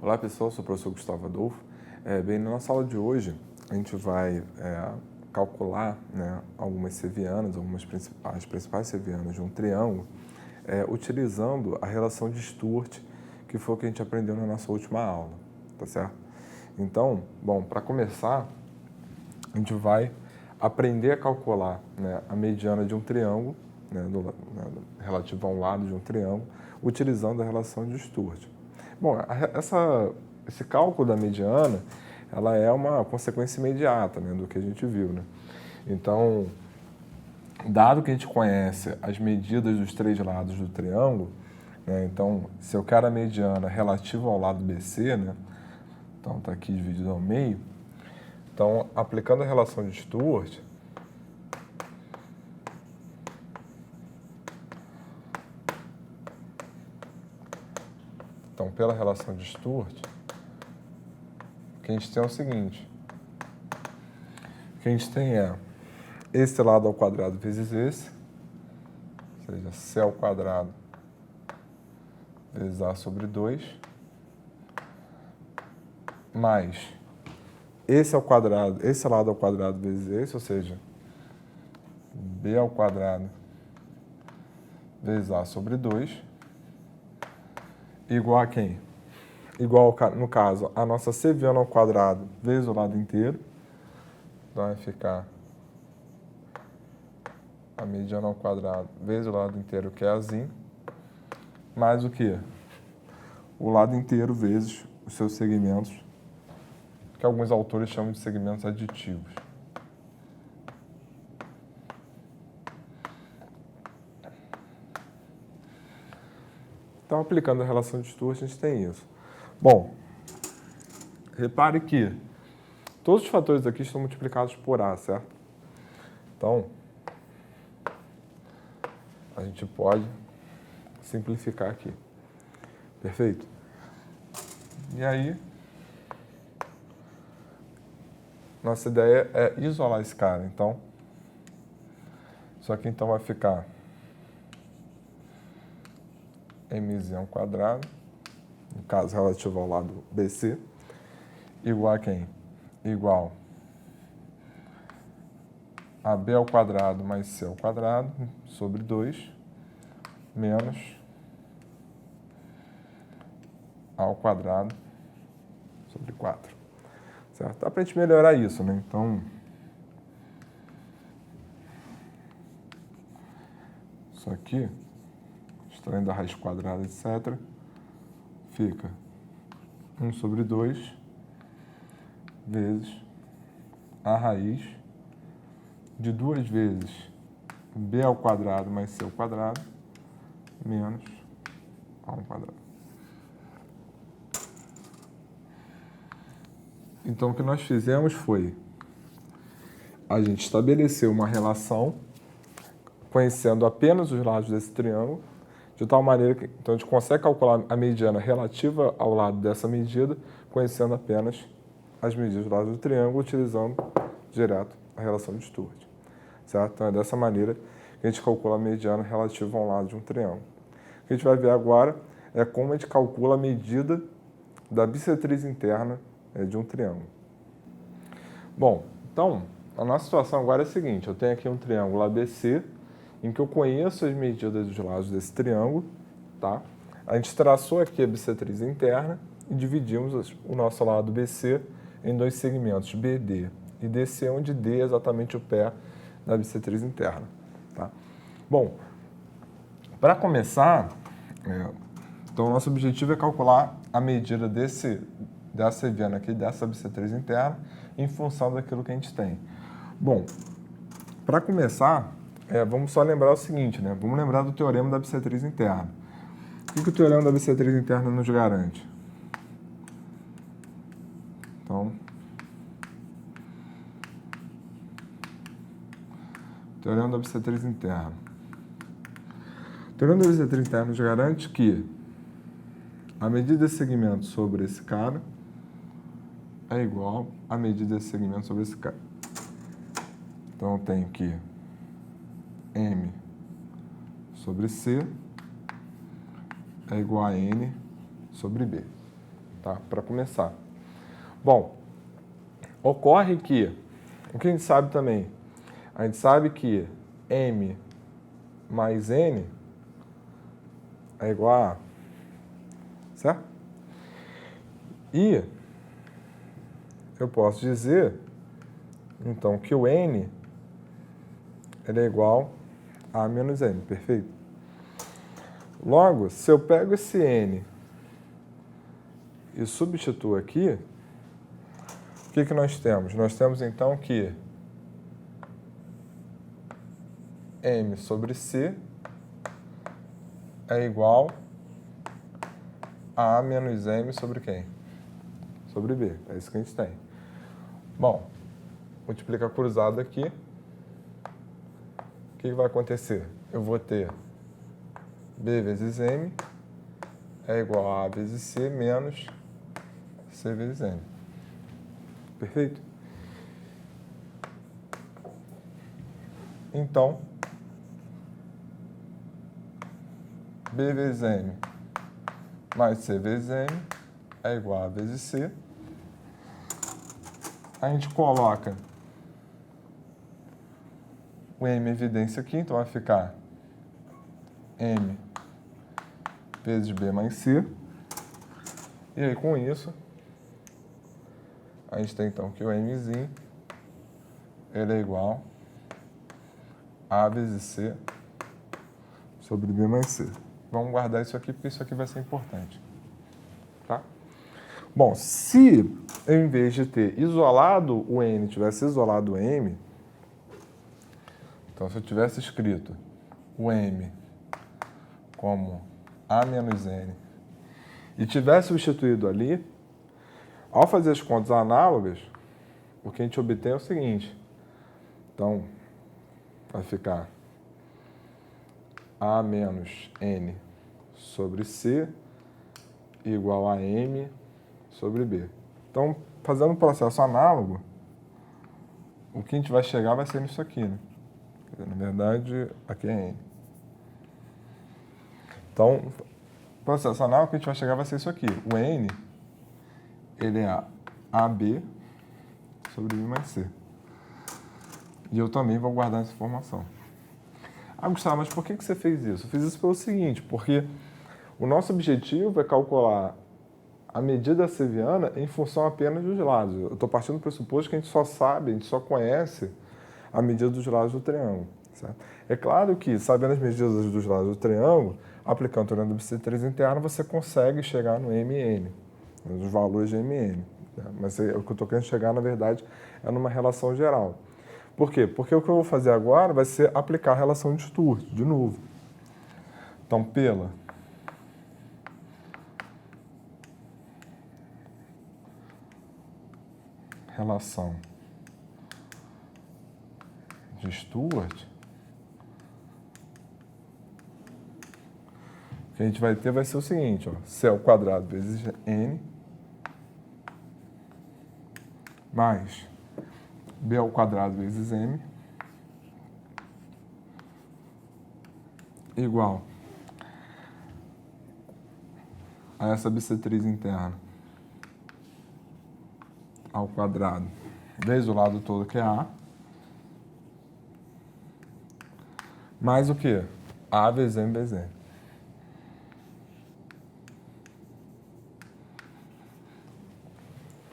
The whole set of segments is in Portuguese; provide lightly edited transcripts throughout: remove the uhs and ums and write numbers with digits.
Olá pessoal, sou o professor Gustavo Adolfo. Bem, na nossa aula de hoje a gente vai calcular, né, algumas sevianas, as principais sevianas de um triângulo, utilizando a relação de Stewart, que foi o que a gente aprendeu na nossa última aula, tá certo? Então, bom, para começar, a gente vai aprender a calcular, né, a mediana de um triângulo, né, relativo a um lado de um triângulo, utilizando a relação de Stewart. Bom, esse cálculo da mediana, ela é uma consequência imediata, né, do que a gente viu, né? Então, dado que a gente conhece as medidas dos três lados do triângulo, né, então, se eu quero a mediana relativa ao lado BC, né, então está aqui dividido ao meio, então, aplicando a relação de Stewart, então, pela relação de Stewart, o que a gente tem é o seguinte, o que a gente tem é esse lado ao quadrado vezes esse, ou seja, C ao quadrado vezes A sobre 2, mais esse lado ao quadrado vezes esse, ou seja, B ao quadrado vezes A sobre 2, igual a quem? Igual, no caso, a nossa seviana ao quadrado vezes o lado inteiro. Então, vai ficar a mediana ao quadrado vezes o lado inteiro, que é Azinho, mais o quê? O lado inteiro vezes os seus segmentos, que alguns autores chamam de segmentos aditivos. Então, aplicando a relação de Stewart, a gente tem isso. Bom, repare que todos os fatores aqui estão multiplicados por A, certo? Então, a gente pode simplificar aqui. Perfeito? E aí, nossa ideia é isolar esse cara. Então, isso aqui então vai ficar mz ao quadrado, no caso relativo ao lado BC, igual a quem? Igual a B ao quadrado mais C ao quadrado sobre 2, menos A ao quadrado sobre 4. Certo? Dá pra gente melhorar isso, né? Então, isso aqui, extraindo a raiz quadrada, etc., fica 1 sobre 2 vezes a raiz de 2 vezes B ao quadrado mais C ao quadrado menos A ao quadrado. Então, o que nós fizemos foi a gente estabeleceu uma relação conhecendo apenas os lados desse triângulo, de tal maneira que então, a gente consegue calcular a mediana relativa ao lado dessa medida, conhecendo apenas as medidas do lado do triângulo, utilizando direto a relação de Stewart. Certo? Então, é dessa maneira que a gente calcula a mediana relativa a um lado de um triângulo. O que a gente vai ver agora é como a gente calcula a medida da bissetriz interna de um triângulo. Bom, então, a nossa situação agora é a seguinte, eu tenho aqui um triângulo ABC, em que eu conheço as medidas dos lados desse triângulo, tá? A gente traçou aqui a bissetriz interna e dividimos o nosso lado BC em dois segmentos, BD e DC, onde D é exatamente o pé da bissetriz interna, tá? Bom, para começar, então, o nosso objetivo é calcular a medida dessa seviana aqui, dessa bissetriz interna, em função daquilo que a gente tem. Bom, para começar, vamos só lembrar o seguinte, né? Vamos lembrar do teorema da bissetriz interna. O que o teorema da bissetriz interna nos garante? Então, teorema da bissetriz interna. O teorema da bissetriz interna nos garante que a medida desse segmento sobre esse cara é igual à medida desse segmento sobre esse cara. Então, eu tenho que M sobre C é igual a N sobre B. tá? Para começar. Bom, ocorre que, o que a gente sabe também? A gente sabe que M mais N é igual a A, certo? E eu posso dizer, então, que o N ele é igual a A menos N, perfeito? Logo, se eu pego esse N e substituo aqui, o que nós temos? Nós temos, então, que M sobre C é igual a A menos M sobre quem? Sobre B. É isso que a gente tem. Bom, multiplicar cruzado aqui. O que vai acontecer? Eu vou ter B vezes M é igual a A vezes C menos C vezes M. Perfeito? Então, B vezes M mais C vezes M é igual a A vezes C. A gente coloca o M em evidência aqui, então vai ficar M vezes B mais C. E aí, com isso, a gente tem, então, que o Mzinho ele é igual a A vezes C sobre B mais C. Vamos guardar isso aqui, porque isso aqui vai ser importante. Tá? Bom, se eu, em vez de ter isolado o N, tivesse isolado o M, então, se eu tivesse escrito o M como A menos N e tivesse substituído ali, ao fazer as contas análogas, o que a gente obtém é o seguinte. Então, vai ficar A menos N sobre C igual a M sobre B. Então, fazendo um processo análogo, o que a gente vai chegar vai ser nisso aqui, né? Na verdade, aqui é N. Então, processo análogo que a gente vai chegar vai ser isso aqui. O N, ele é AB sobre B mais C. E eu também vou guardar essa informação. Ah, Gustavo, mas por que você fez isso? Eu fiz isso pelo seguinte, porque o nosso objetivo é calcular a medida seviana em função apenas dos lados. Eu estou partindo do pressuposto que a gente só sabe, a gente só conhece a medida dos lados do triângulo. Certo? É claro que, sabendo as medidas dos lados do triângulo, aplicando o teorema da bissetriz interna, você consegue chegar no MN, nos valores de MN. Né? Mas o que eu estou querendo chegar, na verdade, é numa relação geral. Por quê? Porque o que eu vou fazer agora vai ser aplicar a relação de Sturt, de novo. Então, pela relação de Sturt, o que a gente vai ter vai ser o seguinte, ó, C ao quadrado vezes N mais B ao quadrado vezes M igual a essa bissetriz interna ao quadrado vezes o lado todo que é A mais o quê? A vezes M vezes N.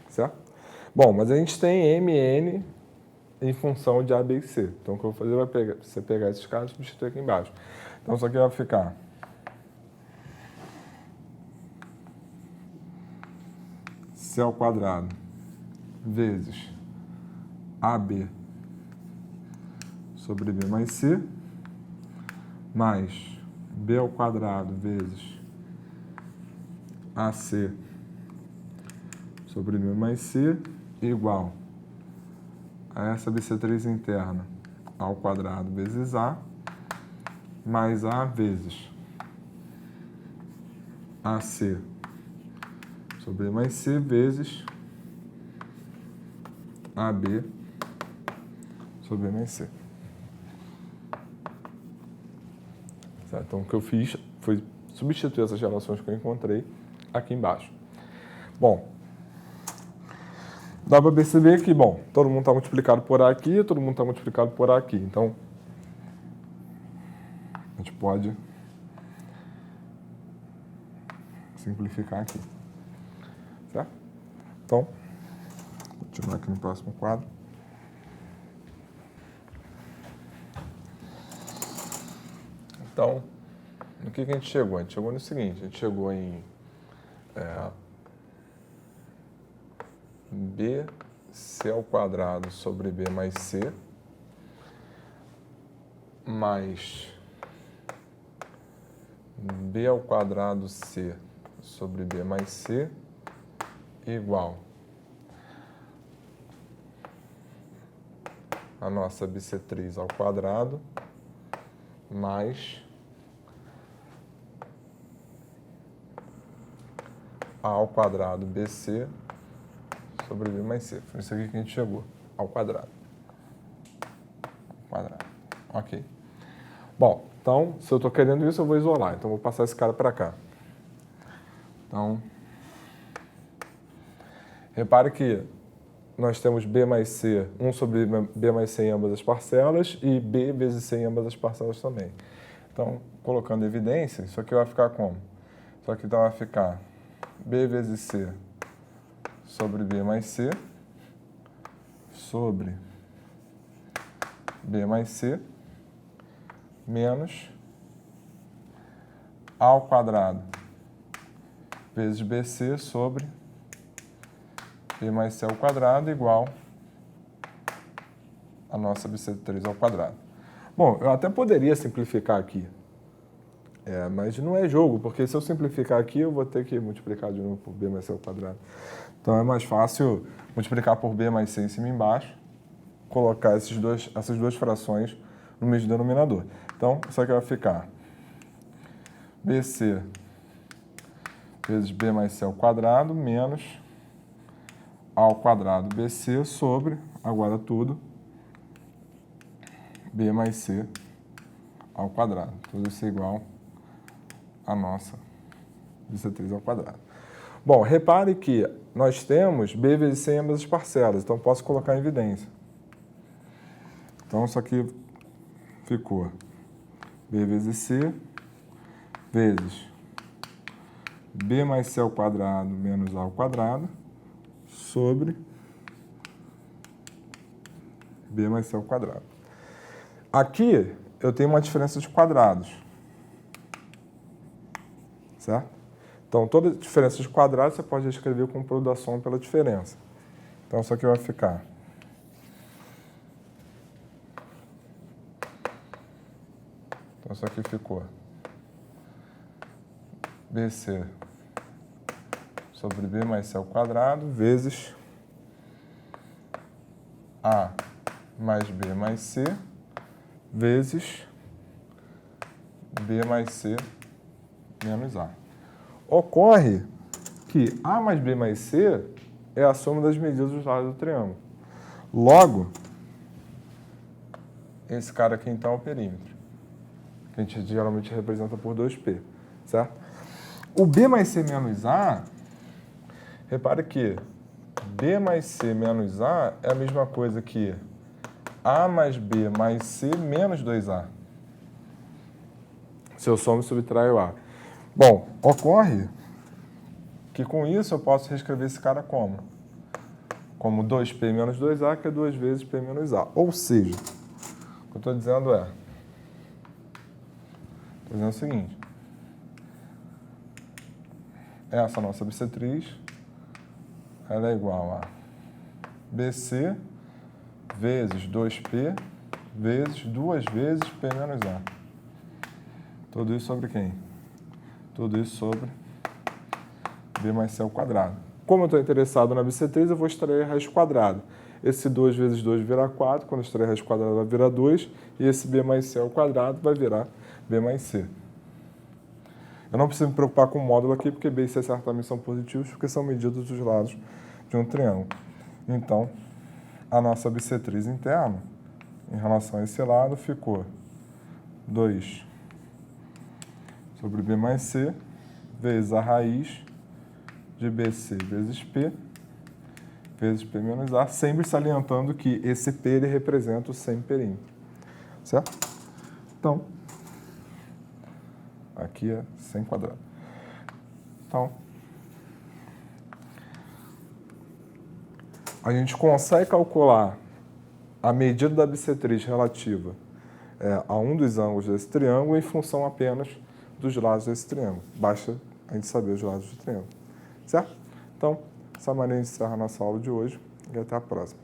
Certo? Bom, mas a gente tem MN em função de A, B e C. Então, o que eu vou fazer vai você pegar esses caras e substituir aqui embaixo. Então, isso aqui vai ficar C ao quadrado vezes AB sobre B mais C mais B ao quadrado vezes AC sobre B mais C igual a essa bissetriz interna ao quadrado vezes A mais A vezes AC sobre B mais C vezes AB sobre B mais C. Certo? Então, o que eu fiz foi substituir essas relações que eu encontrei aqui embaixo. Bom, dá para perceber que, bom, todo mundo está multiplicado por A aqui, todo mundo está multiplicado por A aqui. Então, a gente pode simplificar aqui. Certo? Então, vou continuar aqui no próximo quadro. Então, no que a gente chegou? A gente chegou no seguinte, a gente chegou em bc ao quadrado sobre b mais c, mais b ao quadrado c sobre b mais c igual a nossa bissetriz ao quadrado mais a ao quadrado bc sobre b mais c. Foi isso aqui que a gente chegou, ao quadrado. Ok. Bom, então, se eu estou querendo isso, eu vou isolar. Então, vou passar esse cara para cá. Então, repare que nós temos b mais c, 1 sobre b mais c em ambas as parcelas e b vezes c em ambas as parcelas também. Então, colocando evidência, isso aqui vai ficar como? Isso aqui então vai ficar b vezes c sobre b mais c sobre b mais c menos a ao quadrado vezes bc sobre b mais c ao quadrado igual a nossa bissetriz ao quadrado. Bom, eu até poderia simplificar aqui, mas não é jogo, porque se eu simplificar aqui, eu vou ter que multiplicar de novo por b mais c ao quadrado. Então, é mais fácil multiplicar por b mais c em cima e embaixo, colocar essas duas frações no mesmo denominador. Então, isso aqui vai ficar bc vezes b mais c ao quadrado menos a ao quadrado bc sobre, agora tudo, b mais c ao quadrado. Tudo isso é igual a nossa bissetriz ao quadrado. Bom, repare que nós temos b vezes c em ambas as parcelas, então posso colocar em evidência. Então, isso aqui ficou b vezes c vezes b mais c ao quadrado menos a ao quadrado sobre b mais c ao quadrado. Aqui eu tenho uma diferença de quadrados, certo? Então, toda diferença de quadrados você pode escrever como produto da soma pela diferença. Então, isso aqui vai ficar isso aqui ficou bc sobre b mais c ao quadrado vezes a mais b mais c vezes b mais c menos a. Ocorre que a mais b mais c é a soma das medidas dos lados do triângulo. Logo, esse cara aqui então é o perímetro, que a gente geralmente representa por 2p, certo? O b mais c menos a, repare que b mais c menos a é a mesma coisa que a mais b mais c menos 2a. Se eu somo e subtraio a. Bom, ocorre que com isso eu posso reescrever esse cara como? Como 2p menos 2a, que é 2 vezes p menos a. Ou seja, o que eu estou dizendo é o seguinte, essa nossa bissetriz, ela é igual a BC vezes 2P vezes 2 vezes P menos A. Tudo isso sobre quem? Tudo isso sobre B mais C ao quadrado. Como eu estou interessado na bissetriz, eu vou extrair a raiz quadrada. Esse 2 vezes 2 vira 4, quando eu extrair a raiz quadrada vai virar 2, e esse B mais C ao quadrado vai virar B mais C. Eu não preciso me preocupar com o módulo aqui, porque B e C certamente são positivos, porque são medidas dos lados de um triângulo. Então, a nossa bissetriz interna, em relação a esse lado, ficou 2 sobre B mais C, vezes a raiz de BC vezes P menos A, sempre salientando que esse P ele representa o semperinho, certo? Então, aqui é 100 quadrado. Então, a gente consegue calcular a medida da bissetriz relativa a um dos ângulos desse triângulo em função apenas dos lados desse triângulo. Basta a gente saber os lados do triângulo, certo? Então, dessa maneira a gente encerra a nossa aula de hoje e até a próxima.